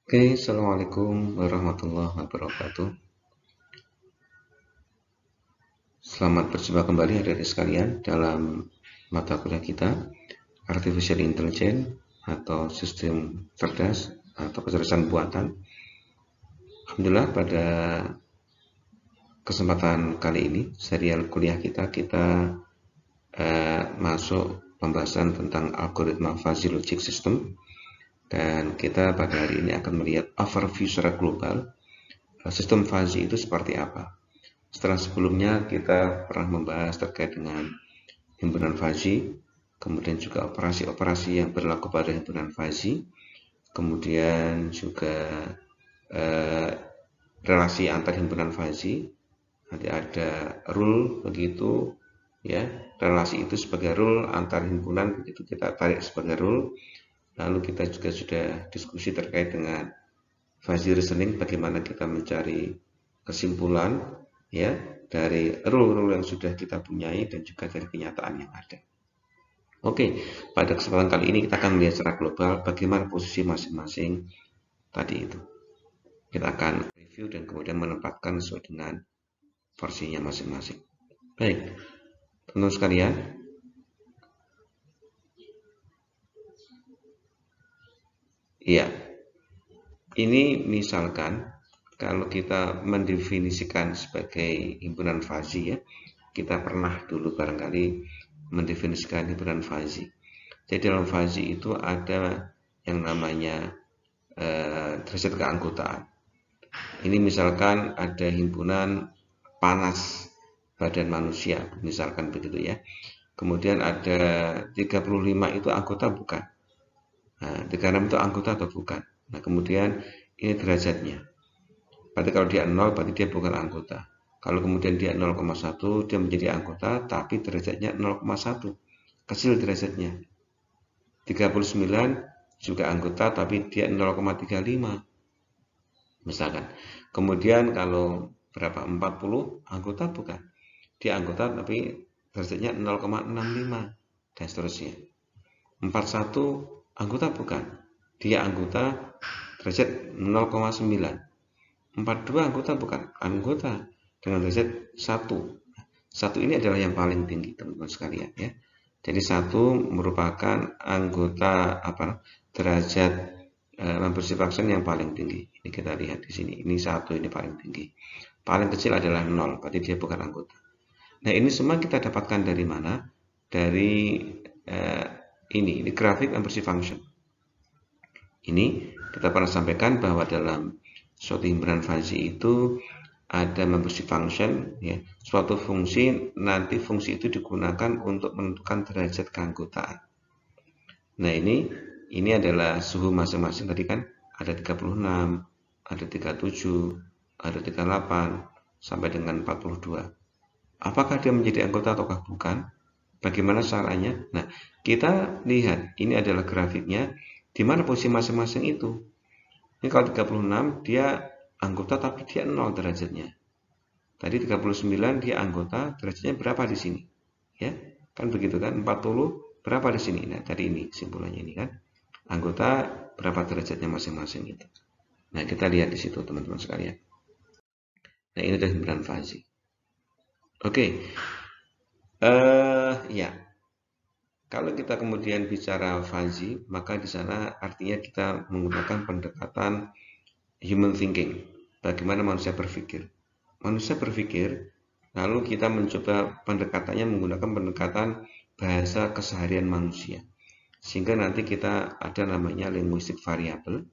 Oke, Assalamualaikum warahmatullahi wabarakatuh. Selamat berjumpa kembali adik-adik sekalian dalam mata kuliah kita Artificial Intelligence atau Sistem Cerdas atau Kecerdasan Buatan. Alhamdulillah pada kesempatan kali ini serial kuliah kita masuk pembahasan tentang algoritma fuzzy logic system, dan kita pada hari ini akan melihat overview secara global sistem fuzzy itu seperti apa. Setelah sebelumnya kita pernah membahas terkait dengan himpunan fuzzy, kemudian juga operasi-operasi yang berlaku pada himpunan fuzzy, kemudian juga eh, relasi antar himpunan fuzzy. Nanti ada rule begitu, ya, relasi itu sebagai rule antar himpunan begitu kita tarik sebagai rule. Lalu kita juga sudah diskusi terkait dengan fuzzy reasoning, bagaimana kita mencari kesimpulan, ya, dari rule-rule yang sudah kita punyai dan juga dari kenyataan yang ada. Oke, pada kesempatan kali ini kita akan melihat secara global bagaimana posisi masing-masing tadi itu. Kita akan review dan kemudian menempatkan sesuai dengan porsinya masing-masing. Baik, teman-teman sekalian, iya, ini misalkan kalau kita mendefinisikan sebagai himpunan fuzzy, ya, kita pernah dulu barangkali mendefinisikan himpunan fuzzy. Jadi dalam fuzzy itu ada yang namanya derajat keanggotaan. Ini misalkan ada himpunan panas badan manusia, misalkan begitu, ya. Kemudian ada 35 itu anggota bukan. Nah, 36 itu anggota atau bukan. Nah, kemudian ini derajatnya. Berarti kalau dia 0 berarti dia bukan anggota. Kalau kemudian dia 0,1 dia menjadi anggota tapi derajatnya 0,1. Kecil derajatnya. 39 juga anggota tapi dia 0,35. Misalkan. Kemudian kalau berapa? 40 anggota bukan. Dia anggota tapi derajatnya 0,65 dan seterusnya. 41 anggota bukan. Dia anggota derajat 0,9. 42 anggota bukan. Anggota dengan derajat 1. Satu ini adalah yang paling tinggi, teman-teman sekalian, ya. Jadi satu merupakan anggota derajat membership function yang paling tinggi. Ini kita lihat di sini. Ini satu, ini paling tinggi. Paling kecil adalah 0, berarti dia bukan anggota. Nah, ini semua kita dapatkan dari mana? Dari eh, ini grafik membership function. Ini kita pernah sampaikan bahwa dalam suatu himpunan fuzzy itu ada membership function, ya, suatu fungsi, nanti fungsi itu digunakan untuk menentukan derajat keanggotaan. Nah, ini adalah suhu masing-masing tadi kan ada 36, ada 37, ada 38 sampai dengan 42. Apakah dia menjadi anggota ataukah bukan? Bagaimana caranya? Nah, kita lihat ini adalah grafiknya di mana posisi masing-masing itu. Ini kalau 36 dia anggota tapi dia 0 derajatnya. Tadi 39 dia anggota, derajatnya berapa di sini? Ya, kan begitu kan? 40 berapa di sini? Nah, tadi ini simpulannya ini kan. Anggota berapa derajatnya masing-masing itu. Nah, kita lihat di situ teman-teman sekalian. Nah, ini adalah himpunan fuzzy. Oke. Ya. Kalau kita kemudian bicara fuzzy, maka di sana artinya kita menggunakan pendekatan human thinking. Bagaimana manusia berpikir? Manusia berpikir, lalu kita mencoba pendekatannya menggunakan pendekatan bahasa keseharian manusia. Sehingga nanti kita ada namanya linguistic variable,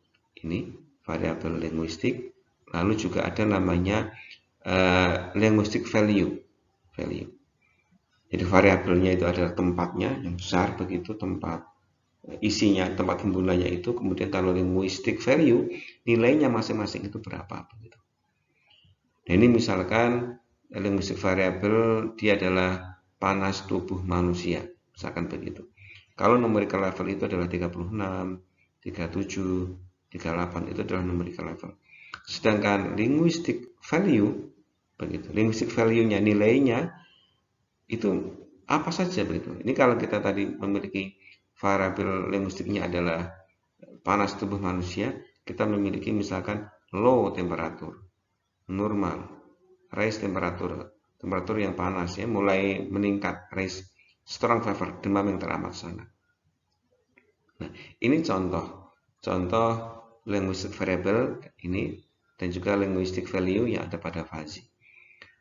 ini variabel linguistik, lalu juga ada namanya linguistic value. Jadi variabelnya itu adalah tempatnya yang besar begitu, tempat isinya, tempat himbunannya itu. Kemudian kalau linguistic value, nilainya masing-masing itu berapa begitu. Nah, ini misalkan linguistic variable dia adalah panas tubuh manusia, misalkan begitu. Kalau numerical level itu adalah 36, 37, 38 itu adalah numerical level. Sedangkan linguistic value begitu. Linguistic value-nya nilainya itu apa saja begitu. Ini kalau kita tadi memiliki variabel linguistiknya adalah panas tubuh manusia, kita memiliki misalkan low temperature, normal, rise temperature, temperatur yang panas ya, mulai meningkat, rise, strong fever, demam yang teramat sangat. Nah, ini contoh linguistic variable ini dan juga linguistic value yang ada pada fuzzy.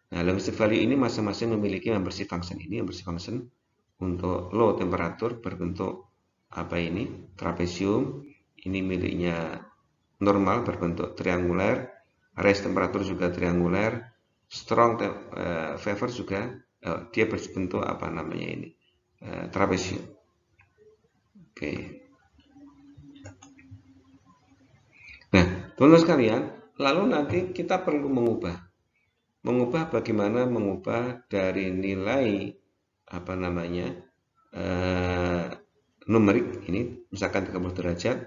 Nah, linguistic value ini masing-masing memiliki membership function. Ini membership function untuk low temperature berbentuk apa ini? Trapesium. Ini miliknya normal berbentuk triangular. Rise temperature juga triangular. Strong fever juga dia berbentuk apa namanya ini? Trapesium. Oke. Nah, teman-teman sekalian, lalu nanti kita perlu mengubah bagaimana mengubah dari nilai apa namanya numerik ini misalkan 30 derajat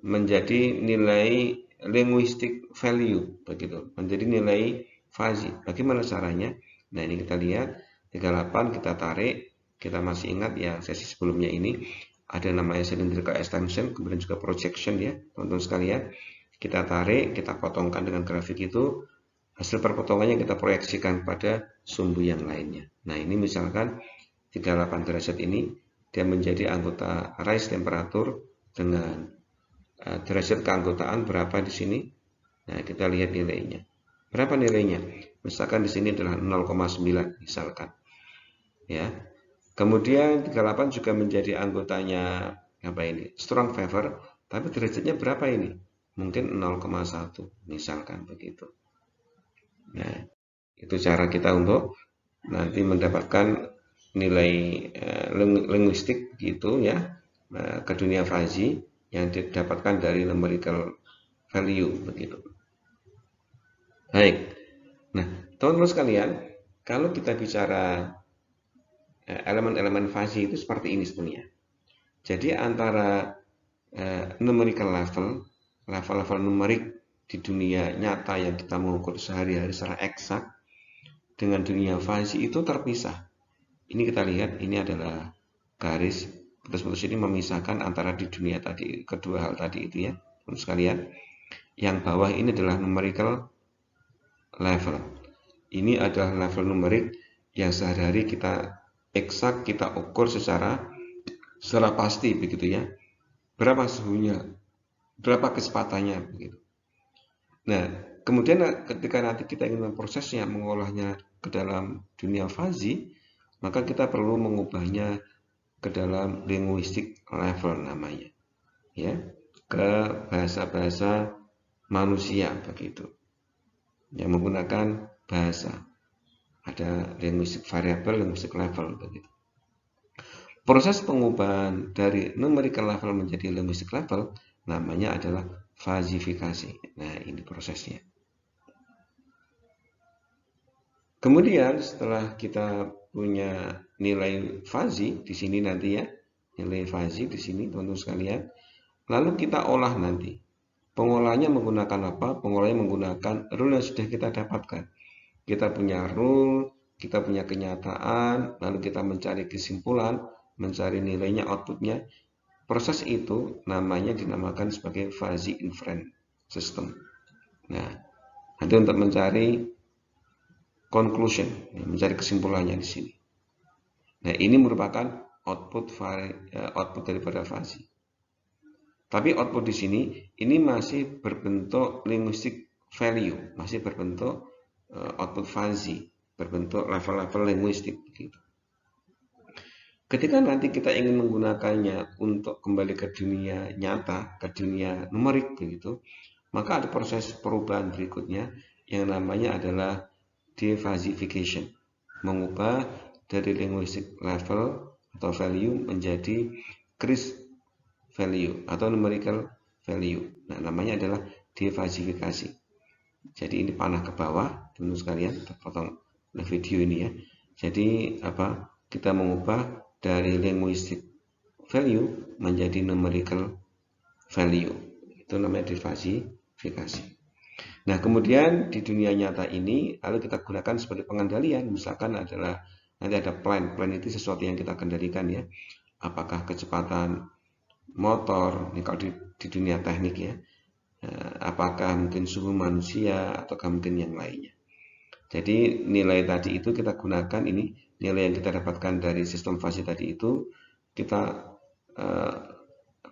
menjadi nilai linguistic value begitu, menjadi nilai fuzzy. Bagaimana caranya? Nah, ini kita lihat 38 kita tarik, kita masih ingat yang sesi sebelumnya ini ada namanya cylindrical extension, kemudian juga projection ya, teman-teman sekalian. Kita tarik, kita potongkan dengan grafik itu. Hasil perpotongannya kita proyeksikan pada sumbu yang lainnya. Nah, ini misalkan 38 derajat ini dia menjadi anggota rise temperature dengan derajat keanggotaan berapa di sini. Nah, kita lihat nilainya. Berapa nilainya? Misalkan di sini adalah 0,9 misalkan. Ya. Kemudian 38 juga menjadi anggotanya apa ini? Strong fever, tapi derajatnya berapa ini? Mungkin 0,1 misalkan begitu. Nah, itu cara kita untuk nanti mendapatkan nilai linguistik gitu ya ke dunia fuzzy yang didapatkan dari numerical value begitu. Baik. Nah, teman-teman sekalian, kalau kita bicara elemen-elemen fuzzy itu seperti ini sebenarnya. Jadi antara numerical level numerik di dunia nyata yang kita mengukur sehari-hari secara eksak dengan dunia fuzzy itu terpisah. Ini kita lihat, ini adalah garis putus-putus ini memisahkan antara di dunia tadi, kedua hal tadi itu ya, teman sekalian. Yang bawah ini adalah numerical level. Ini adalah level numerik yang sehari-hari kita eksak, kita ukur secara pasti begitu ya. Berapa suhunya, berapa kecepatannya begitu. Nah, kemudian ketika nanti kita ingin memprosesnya, mengolahnya ke dalam dunia fuzzy, maka kita perlu mengubahnya ke dalam linguistic level namanya, ya, ke bahasa-bahasa manusia begitu, yang menggunakan bahasa. Ada linguistic variable, linguistic level begitu. Proses pengubahan dari numerical level menjadi linguistic level namanya adalah fuzzifikasi. Nah, ini prosesnya. Kemudian setelah kita punya nilai fuzzy di sini nanti ya, nilai fuzzy di sini teman-teman sekalian, lalu kita olah nanti. Pengolahannya menggunakan apa? Pengolahannya menggunakan rule yang sudah kita dapatkan. Kita punya rule, kita punya kenyataan, lalu kita mencari kesimpulan, mencari nilainya, outputnya. Proses itu namanya dinamakan sebagai fuzzy inference system. Nah, nanti untuk mencari conclusion, mencari kesimpulannya di sini. Nah, ini merupakan output daripada fuzzy. Tapi output di sini ini masih berbentuk linguistic value, masih berbentuk output fuzzy, berbentuk level-level linguistik begitu. Ketika nanti kita ingin menggunakannya untuk kembali ke dunia nyata, ke dunia numerik begitu, maka ada proses perubahan berikutnya yang namanya adalah defuzzification, mengubah dari linguistic level atau value menjadi Chris value atau numerical value. Nah, namanya adalah defuzzifikasi. Jadi ini panah ke bawah, teman-teman sekalian, terpotong video ini ya. Jadi apa? Kita mengubah dari linguistic value menjadi numerical value. Itu namanya defuzzifikasi. Nah, kemudian di dunia nyata ini lalu kita gunakan sebagai pengendalian. Misalkan adalah nanti ada plan itu sesuatu yang kita kendalikan ya. Apakah kecepatan motor, ini kalau di dunia teknik ya, apakah mungkin suhu manusia ataukah mungkin yang lainnya. Jadi nilai tadi itu kita gunakan, ini nilai yang kita dapatkan dari sistem fasi tadi itu kita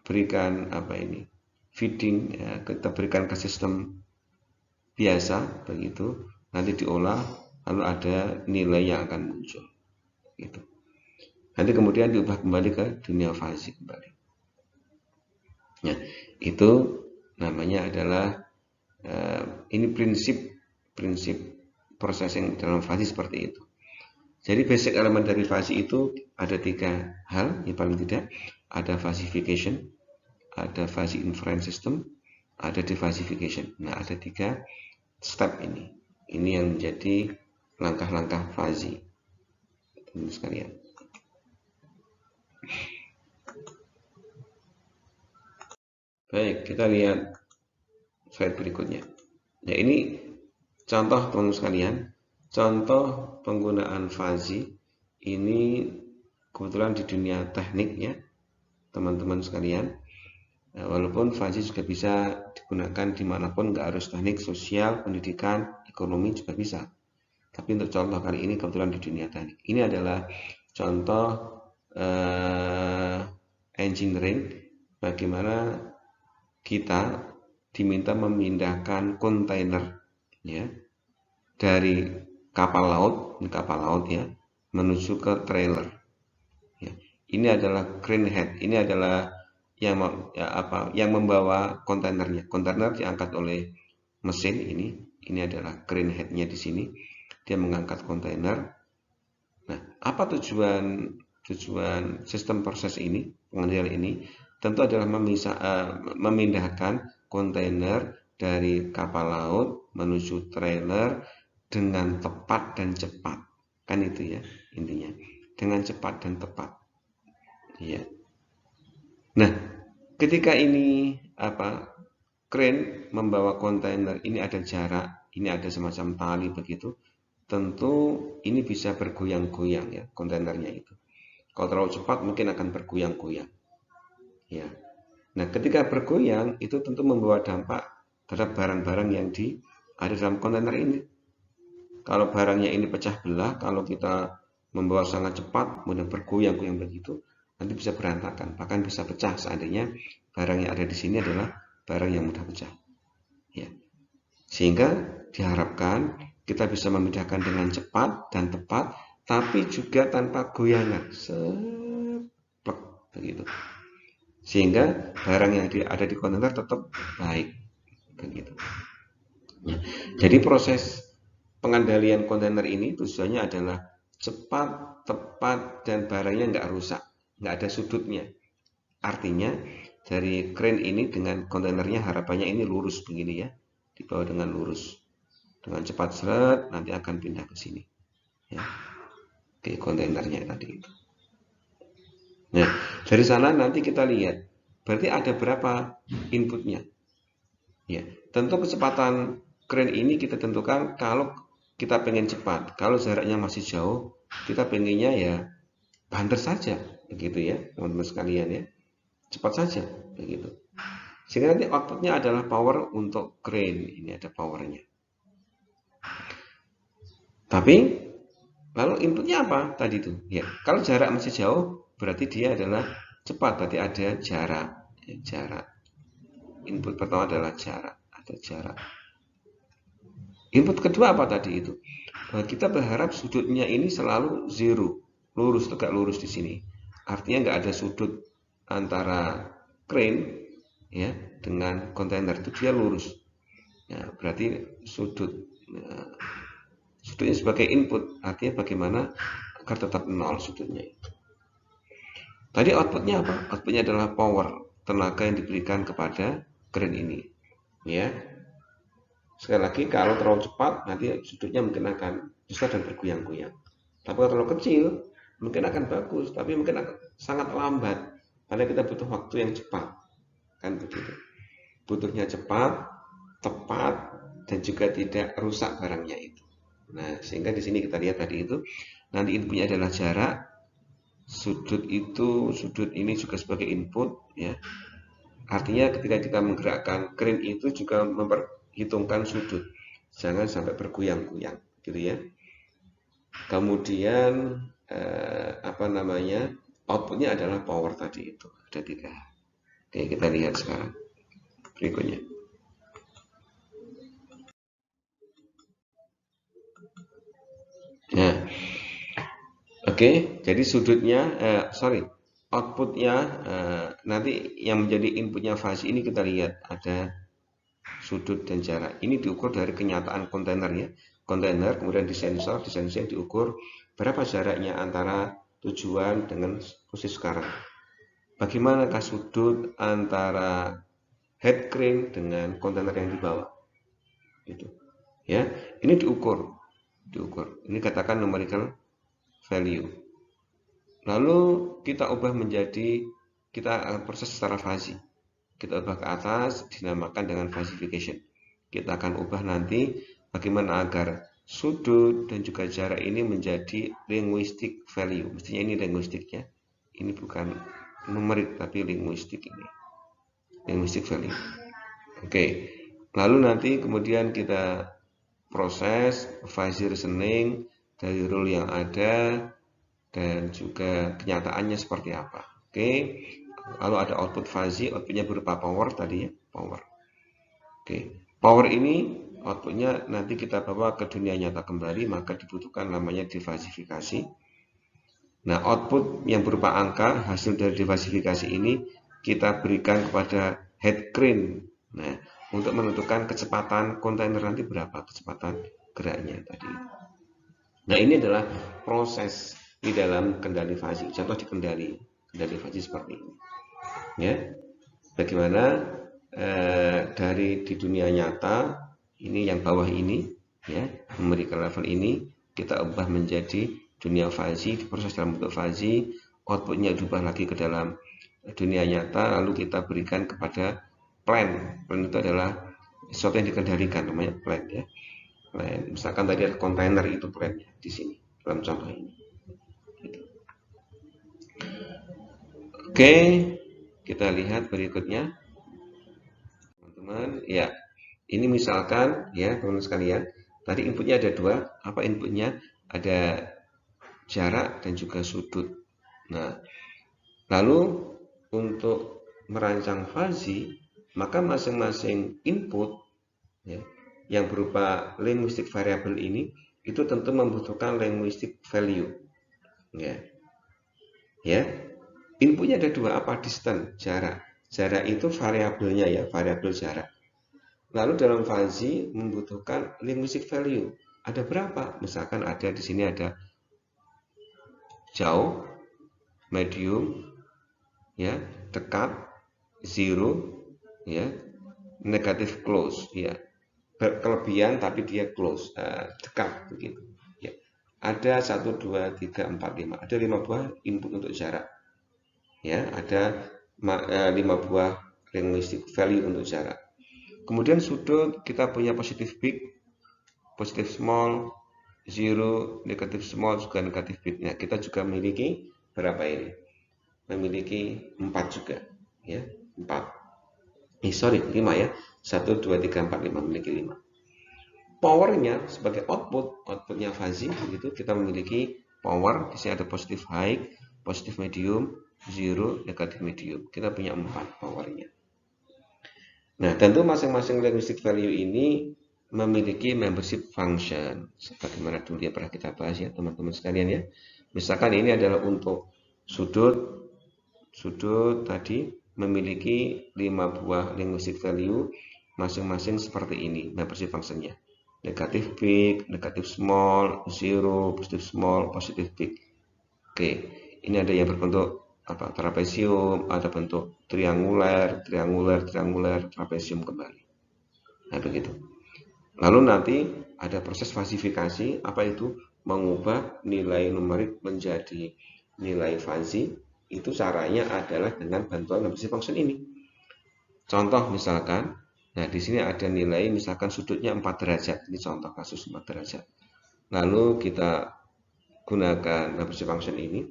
berikan feeding, ya, kita berikan ke sistem biasa begitu, nanti diolah lalu ada nilai yang akan muncul gitu. Nanti kemudian diubah kembali ke dunia fasi kembali. Nah, itu namanya adalah ini prinsip processing dalam fasi seperti itu. Jadi basic elemen dari fasi itu ada 3 hal, yang paling tidak ada falsification, ada fuzzy inference system, ada defalsification. Nah, ada 3 step ini. Ini yang menjadi langkah-langkah fuzzy. Teman-teman sekalian. Baik, kita lihat slide berikutnya. Nah, ini contoh teman-teman sekalian, contoh penggunaan fuzzy ini kebetulan di dunia teknik ya, teman-teman sekalian. Nah, walaupun fuzzy juga bisa digunakan dimanapun, nggak harus teknik, sosial, pendidikan, ekonomi juga bisa. Tapi untuk contoh kali ini kebetulan di dunia teknik. Ini adalah contoh engineering bagaimana kita diminta memindahkan kontainer ya dari kapal laut ya menuju ke trailer. Ya. Ini adalah crane head. Ini adalah yang membawa kontainernya. Kontainer diangkat oleh mesin ini. Ini adalah crane headnya di sini. Dia mengangkat kontainer. Nah, apa tujuan sistem proses ini, pengendalian ini? Tentu adalah memindahkan kontainer dari kapal laut menuju trailer dengan tepat dan cepat. Kan itu ya intinya. Dengan cepat dan tepat. Ya. Nah, ketika ini crane membawa kontainer, ini ada jarak, ini ada semacam tali begitu. Tentu ini bisa bergoyang-goyang ya kontainernya itu. Kalau terlalu cepat mungkin akan bergoyang-goyang. Ya. Nah, ketika bergoyang itu tentu membawa dampak terhadap barang-barang yang ada dalam kontainer ini. Kalau barangnya ini pecah belah, kalau kita membawa sangat cepat, kemudian bergoyang-goyang begitu, nanti bisa berantakan, bahkan bisa pecah seandainya barang yang ada di sini adalah barang yang mudah pecah. Ya. Sehingga diharapkan kita bisa memindahkan dengan cepat dan tepat, tapi juga tanpa goyangan, seplek begitu. Sehingga barang yang ada di kontainer tetap baik, begitu. Ya. Jadi proses pengendalian kontainer ini tujuannya adalah cepat, tepat, dan barangnya nggak rusak, nggak ada sudutnya. Artinya dari crane ini dengan kontainernya harapannya ini lurus begini ya, dibawa dengan lurus, dengan cepat seret, nanti akan pindah ke sini, ya, ke kontainernya tadi itu. Nah, dari sana nanti kita lihat, berarti ada berapa inputnya. Ya, tentu kecepatan crane ini kita tentukan kalau kita pengen cepat. Kalau jaraknya masih jauh, kita pengennya ya banter saja, begitu ya, teman-teman sekalian ya, cepat saja, begitu. Sehingga nanti outputnya adalah power untuk crane, ini ada powernya. Tapi lalu inputnya apa tadi itu? Ya, kalau jarak masih jauh, berarti dia adalah cepat, berarti ada jarak. Ya, jarak. Input pertama adalah jarak, ada jarak. Input kedua apa tadi itu? Kita berharap sudutnya ini selalu zero, lurus, tegak lurus di sini. Artinya nggak ada sudut antara crane ya dengan kontainer, itu dia lurus. Ya, berarti sudutnya sebagai input, artinya bagaimana agar tetap nol sudutnya itu. Tadi outputnya apa? Outputnya adalah power, tenaga yang diberikan kepada crane ini. Ya. Sekali lagi, kalau terlalu cepat, nanti sudutnya mungkin akan besar dan bergoyang-goyang. Tapi kalau terlalu kecil, mungkin akan bagus, tapi mungkin akan sangat lambat. Karena kita butuh waktu yang cepat. Kan begitu. Butuhnya cepat, tepat, dan juga tidak rusak barangnya itu. Nah, sehingga di sini kita lihat tadi itu, nanti inputnya adalah jarak, sudut ini juga sebagai input, ya. Artinya ketika kita menggerakkan crane itu juga memperhitungkan sudut, jangan sampai bergoyang-goyang, gitu ya. Kemudian apa namanya, outputnya adalah power tadi itu, ada 3. Oke, kita lihat sekarang berikutnya. Nah, oke, jadi sudutnya, outputnya, nanti yang menjadi inputnya fase ini kita lihat ada sudut dan jarak. Ini diukur dari kenyataan kontainer ya. Kontainer kemudian di sensor diukur berapa jaraknya antara tujuan dengan posisi sekarang. Bagaimanakah sudut antara head crane dengan kontainer yang dibawa? Gitu. Ya, ini diukur. Ini katakan numerical value. Lalu kita ubah menjadi, kita akan proses secara fasi. Kita ubah ke atas, dinamakan dengan falsification. Kita akan ubah nanti bagaimana agar sudut dan juga jarak ini menjadi linguistic value. Mestinya ini linguistic ya. Ini bukan numerik tapi linguistic ini. Linguistic value. Oke. Lalu nanti kemudian kita proses fuzzy reasoning dari rule yang ada dan juga kenyataannya seperti apa. Oke. Lalu ada output fuzzy, outputnya berupa power tadi ya, power. Oke, power ini outputnya nanti kita bawa ke dunia nyata kembali, maka dibutuhkan namanya defasifikasi. Nah, output yang berupa angka hasil dari defasifikasi ini kita berikan kepada head crane. Nah, untuk menentukan kecepatan kontainer nanti berapa kecepatan geraknya tadi. Nah, ini adalah proses di dalam kendali fuzzy. Contoh di kendali fuzzy seperti ini. Ya, bagaimana dari di dunia nyata ini yang bawah ini ya, numerical level ini kita ubah menjadi dunia fuzzy, diproses dalam bentuk fuzzy, outputnya diubah lagi ke dalam dunia nyata, lalu kita berikan kepada plan. Plan itu adalah sesuatu yang dikendalikan, namanya plan ya. Plan. Misalkan tadi ada kontainer, itu plan ya, di sini dalam contoh ini. Oke, kita lihat berikutnya. Teman-teman, ya. Ini misalkan ya, teman-teman sekalian, tadi inputnya ada 2. Apa inputnya? Ada jarak dan juga sudut. Nah, lalu untuk merancang fuzzy, maka masing-masing input ya, yang berupa linguistic variable ini itu tentu membutuhkan linguistic value. Ya. Ya. Inputnya ada 2, apa? Distance, jarak. Jarak itu variabelnya ya, variabel jarak. Lalu dalam fuzzy membutuhkan linguistic value. Ada berapa? Misalkan ada di sini ada jauh, medium, ya, dekat, zero, ya, negatif close, ya, berkelebihan tapi dia close, dekat begitu. Ya. Ada 1, 2, 3, 4, 5. Ada 5 buah input untuk jarak. Ya, ada 5 buah linguistic value untuk jarak. Kemudian sudut kita punya positif big, positif small, zero, negatif small, juga negatif big. Nah, kita juga memiliki berapa ini? Memiliki 4 juga, ya, 4. 5 ya. 1, 2, 3, 4, 5, memiliki 5. Powernya sebagai outputnya fuzzy begitu, kita memiliki power. Di sini ada positif high, positif medium, zero, negatif medium. Kita punya 4 powernya. Nah, tentu masing-masing linguistic value ini memiliki membership function. Sebagaimana dulu ya pernah kita bahas ya teman-teman sekalian ya. Misalkan ini adalah untuk sudut tadi memiliki 5 buah linguistic value masing-masing seperti ini membership functionnya. Negatif big, negatif small, zero, positif small, positif big. Oke, ini ada yang berbentuk apa? Trapesium, ada bentuk triangular, trapesium kembali. Nah, begitu. Lalu nanti ada proses falsifikasi, apa itu? Mengubah nilai numerik menjadi nilai fuzzy. Itu caranya adalah dengan bantuan membership function ini. Contoh misalkan, nah di sini ada nilai misalkan sudutnya 4 derajat. Ini contoh kasus 4 derajat. Lalu kita gunakan membership function ini,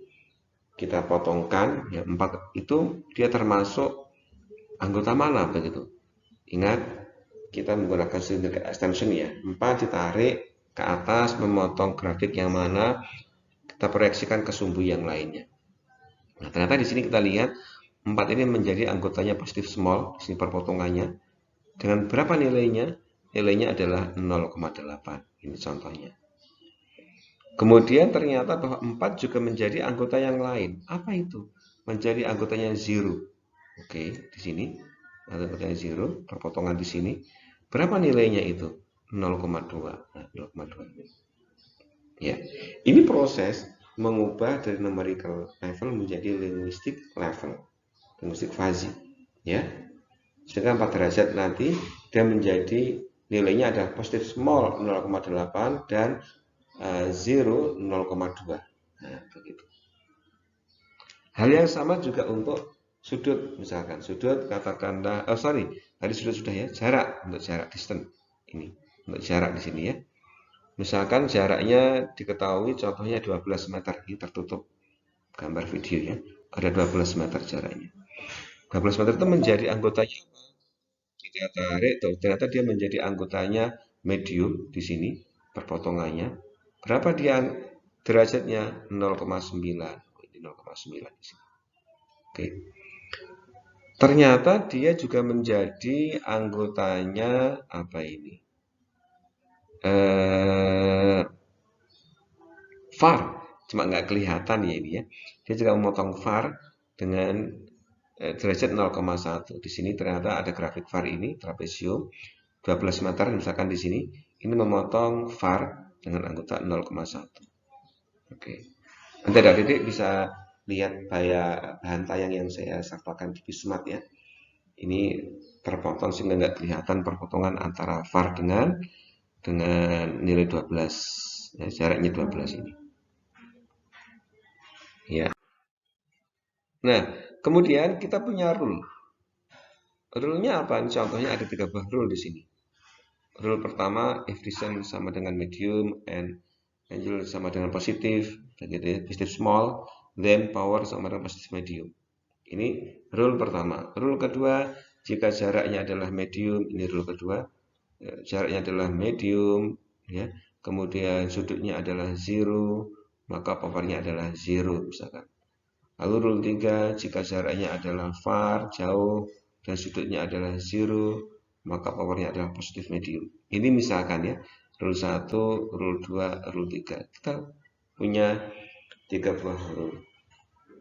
kita potongkan ya, 4 itu dia termasuk anggota mana begitu. Ingat, kita menggunakan syndicate extension ya. 4 ditarik ke atas memotong grafik yang mana, kita proyeksikan ke sumbu yang lainnya. Nah, ternyata di sini kita lihat 4 ini menjadi anggotanya positif small, di sini perpotongannya. Dengan berapa nilainya? Nilainya adalah 0,8. Ini contohnya. Kemudian ternyata bahwa 4 juga menjadi anggota yang lain. Apa itu? Menjadi anggotanya 0. Oke, di sini anggotanya 0, perpotongan di sini. Berapa nilainya itu? 0,2. Nah, 0,2 ini. Ya, ini proses mengubah dari numerical level menjadi linguistic level, linguistic fuzzy. Ya, sedangkan 4 derajat nanti dia menjadi nilainya adalah positif small 0,8 dan 0 0,2. Nah, begitu. Hal yang sama juga untuk sudut, misalkan sudut katakanlah, tadi sudut sudah ya, jarak, untuk jarak distance ini, untuk jarak di sini ya. Misalkan jaraknya diketahui contohnya 12 meter, ini tertutup gambar video ya, ada 12 meter jaraknya. 12 meter itu menjadi anggotanya, kita tarik, tuh, ternyata dia menjadi anggotanya medium di sini, perpotongannya. Berapa dia derajatnya? 0,9. Ini 0,9 di sini. Oke. Ternyata dia juga menjadi anggotanya apa ini? VAR, cuma nggak kelihatan ya ini ya. Dia juga memotong VAR dengan derajat 0,1. Di sini ternyata ada grafik VAR ini, trapesium 12 meter misalkan di sini. Ini memotong VAR dengan anggota 0,1. Oke. Nanti ada titik bisa lihat bahan tayang yang saya sertakan di Bismart ya. Ini terpotong sehingga nggak kelihatan perpotongan antara VAR dengan nilai 12 ya, jaraknya 12 ini ya. Nah, kemudian kita punya rule. Rule-nya apa? Contohnya ada 3 buah rule di sini. Rule pertama, if distance sama dengan medium and angle sama dengan positif, begitu ya, positif small, then power sama dengan positif medium. Ini rule pertama. Rule kedua, jika jaraknya adalah medium, ini rule kedua, jaraknya adalah medium, ya, kemudian sudutnya adalah 0, maka powernya adalah 0 misalkan. Lalu rule 3, jika jaraknya adalah far, jauh, dan sudutnya adalah 0, maka powernya adalah positif medium. Ini misalkan ya, rule 1, rule 2, rule 3. Kita punya 3 buah rule.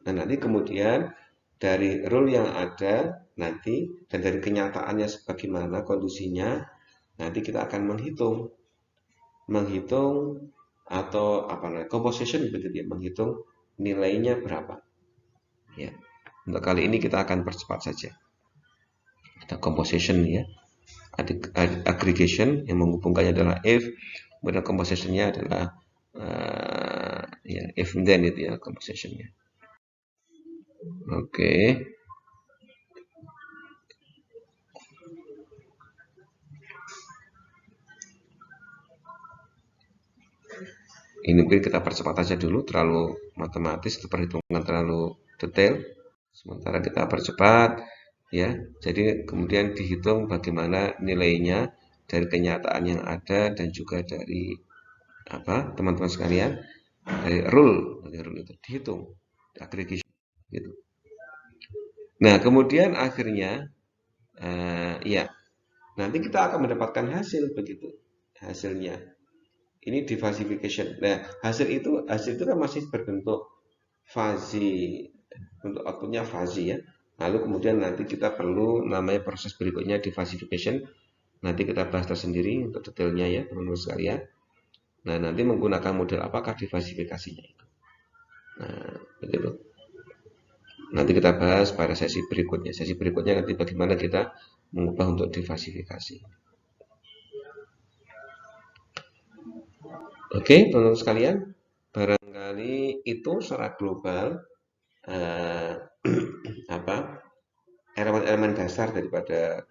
Nah, nanti kemudian dari rule yang ada nanti dan dari kenyataannya sebagaimana kondisinya, nanti kita akan menghitung atau apa namanya, composition begitu ya, menghitung nilainya berapa. Ya. Untuk kali ini kita akan percepat saja. Ada composition ya. Ada aggregation yang menghubungkannya adalah if, kemudian compositionnya adalah ya if then itu ya compositionnya. Oke. Ini mungkin kita percepat aja dulu, terlalu matematis, perhitungan terlalu detail. Sementara kita percepat, ya. Jadi kemudian dihitung bagaimana nilainya dari kenyataan yang ada dan juga dari apa, teman-teman sekalian, dari rule itu dihitung, aggregation, gitu. Nah, kemudian akhirnya, ya, nanti kita akan mendapatkan hasil begitu, hasilnya. Ini diversification. Nah, hasil itu kan masih berbentuk fuzzy, untuk outputnya fuzzy ya. Lalu kemudian nanti kita perlu namanya proses berikutnya diversification. Nanti kita bahas tersendiri untuk detailnya ya teman-teman sekalian. Nah, nanti menggunakan model apakah diversifikasinya itu. Nah, begitu. Nanti kita bahas pada sesi berikutnya. Sesi berikutnya nanti bagaimana kita mengubah untuk diversifikasi. Oke, teman-teman sekalian, barangkali itu secara global apa elemen-elemen dasar daripada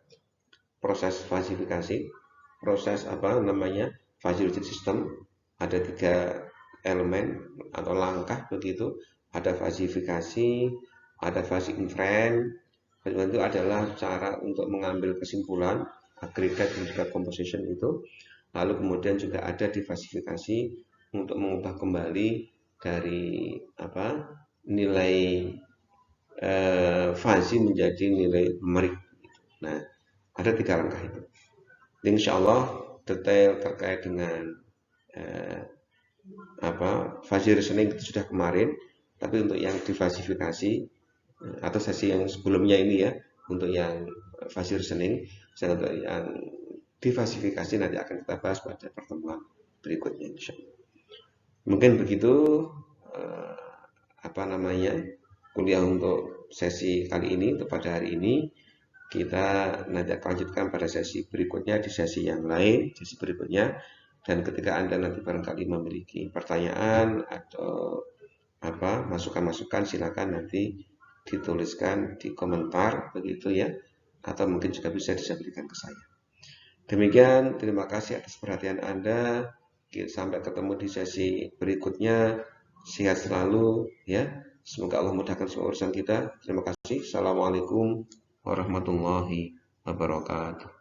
proses falsifikasi, proses apa namanya fuzzy logic system. Ada 3 elemen atau langkah begitu. Ada falsifikasi, ada fuzzy inference, Perhitungan itu adalah cara untuk mengambil kesimpulan agregat dan juga composition itu. Lalu kemudian juga ada diversifikasi untuk mengubah kembali dari nilai fuzzy menjadi nilai numerik. Nah, ada 3 langkah itu. Insya Allah detail terkait dengan fuzzy reasoning itu sudah kemarin, tapi untuk yang diversifikasi atau sesi yang sebelumnya ini ya, untuk yang fuzzy reasoning, untuk yang diversifikasi nanti akan kita bahas pada pertemuan berikutnya insya Allah. Mungkin begitu eh, kuliah untuk sesi kali ini, untuk pada hari ini. Kita nanti akan lanjutkan pada sesi berikutnya, di sesi yang lain, sesi berikutnya. Dan ketika Anda nanti barangkali memiliki pertanyaan atau masukan-masukan, silakan nanti dituliskan di komentar begitu ya, atau mungkin juga bisa disampaikan ke saya. Demikian, terima kasih atas perhatian Anda. Sampai ketemu di sesi berikutnya. Sehat selalu ya. Semoga Allah mudahkan semua urusan kita. Terima kasih. Assalamualaikum warahmatullahi wabarakatuh.